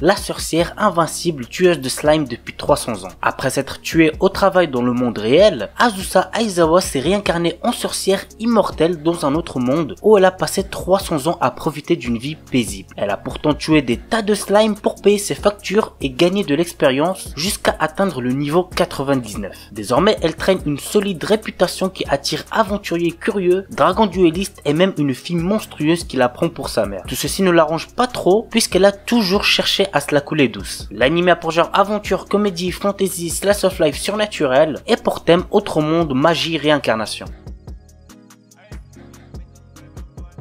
la sorcière invincible tueuse de slime depuis 300 ans. Après s'être tuée au travail dans le monde réel, Azusa Aizawa s'est réincarnée en sorcière immortelle dans un autre monde où elle a passé 300 ans à profiter d'une vie paisible. Elle a pourtant tué des tas de slime pour payer ses factures et gagner de l'expérience jusqu'à atteindre le niveau 99. Désormais, elle traîne une solide réputation qui attire aventuriers curieux, dragons duellistes et même une fille monstrueuse qui la prend pour sa mère. Tout ceci ne l'arrange pas trop puisqu'elle a toujours cherché à se la couler douce. L'anime a pour genre aventure, comédie, fantasy, slice of life surnaturel et pour thème autre monde, magie, réincarnation.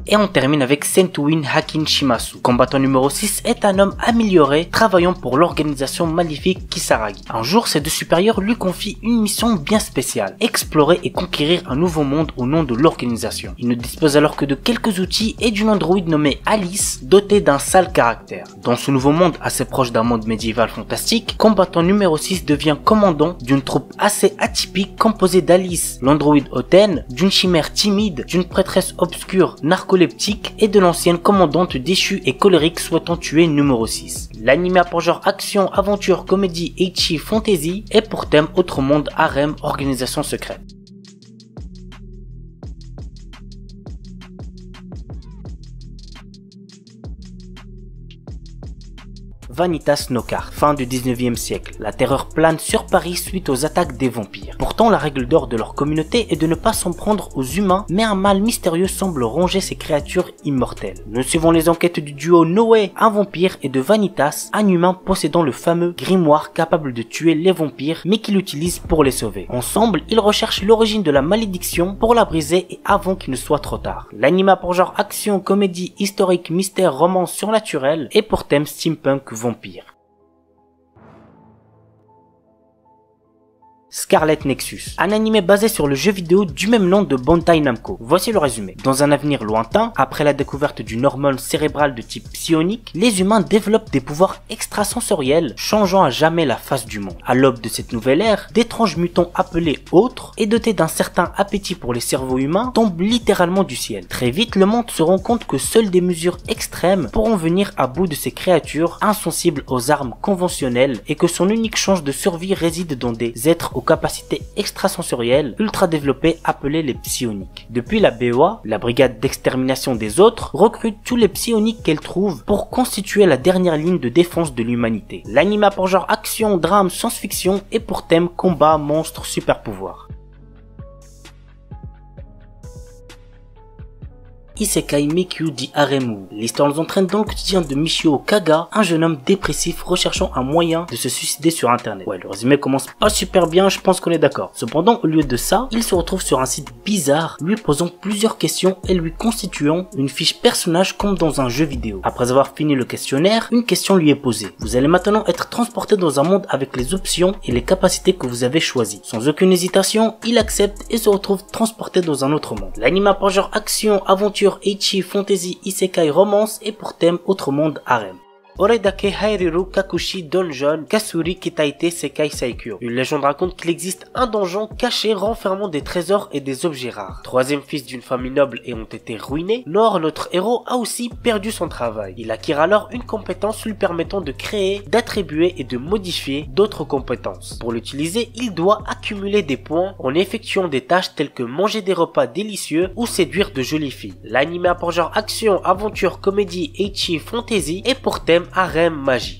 Et on termine avec Sentuin Hakin Shimasu. Combattant numéro 6 est un homme amélioré travaillant pour l'organisation maléfique Kisaragi. Un jour, ses deux supérieurs lui confient une mission bien spéciale, explorer et conquérir un nouveau monde au nom de l'organisation. Il ne dispose alors que de quelques outils et d'une androïde nommée Alice, dotée d'un sale caractère. Dans ce nouveau monde assez proche d'un monde médiéval fantastique, combattant numéro 6 devient commandant d'une troupe assez atypique composée d'Alice, l'androïde hautaine, d'une chimère timide, d'une prêtresse obscure narcoleptique et de l'ancienne commandante déchue et colérique souhaitant tuer numéro 6. L'anime a pour genre action, aventure, comédie, ecchi, fantasy et pour thème autre monde, harem, organisation secrète. Vanitas Nokar, fin du 19e siècle. La terreur plane sur Paris suite aux attaques des vampires. Pourtant, la règle d'or de leur communauté est de ne pas s'en prendre aux humains, mais un mal mystérieux semble ronger ces créatures immortelles. Nous suivons les enquêtes du duo Noé, un vampire, et de Vanitas, un humain possédant le fameux grimoire capable de tuer les vampires, mais qui l'utilise pour les sauver. Ensemble, ils recherchent l'origine de la malédiction pour la briser et avant qu'il ne soit trop tard. L'anime a pour genre action, comédie, historique, mystère, romance surnaturel et pour thème steampunk vampire. Scarlet Nexus, un anime basé sur le jeu vidéo du même nom de Bandai Namco. Voici le résumé. Dans un avenir lointain, après la découverte d'une hormone cérébrale de type psionique, les humains développent des pouvoirs extrasensoriels, changeant à jamais la face du monde. À l'aube de cette nouvelle ère, d'étranges mutants appelés autres et dotés d'un certain appétit pour les cerveaux humains tombent littéralement du ciel. Très vite, le monde se rend compte que seules des mesures extrêmes pourront venir à bout de ces créatures insensibles aux armes conventionnelles et que son unique chance de survie réside dans des êtres aux capacités extrasensorielles ultra développées appelées les psioniques. Depuis, la BOA, la brigade d'extermination des autres, recrute tous les psioniques qu'elle trouve pour constituer la dernière ligne de défense de l'humanité. L'anime a pour genre action, drame, science-fiction et pour thème combat, monstres, super pouvoirs. Isekai Mikyu di Haremu. L'histoire nous entraîne dans le quotidien de Michio Kaga, un jeune homme dépressif recherchant un moyen de se suicider sur internet. Ouais, le résumé commence pas super bien, je pense qu'on est d'accord. Cependant, au lieu de ça, il se retrouve sur un site bizarre, lui posant plusieurs questions et lui constituant une fiche personnage comme dans un jeu vidéo. Après avoir fini le questionnaire, une question lui est posée. Vous allez maintenant être transporté dans un monde avec les options et les capacités que vous avez choisies. Sans aucune hésitation, il accepte et se retrouve transporté dans un autre monde. L'anime a pour genre action, aventure, ecchi, fantasy, isekai, romance et pour thème autre monde, harem. Oredake Hairiru Kakushi Donjon Kasuri Kitaite Sekai Saikyo. Une légende raconte qu'il existe un donjon caché renfermant des trésors et des objets rares. Troisième fils d'une famille noble et ont été ruinés, Nor, notre héros, a aussi perdu son travail. Il acquiert alors une compétence lui permettant de créer, d'attribuer et de modifier d'autres compétences. Pour l'utiliser, il doit accumuler des points en effectuant des tâches telles que manger des repas délicieux ou séduire de jolies filles. L'anime a pour genre action, aventure, comédie, ecchi, fantasy et pour thème harem, magie.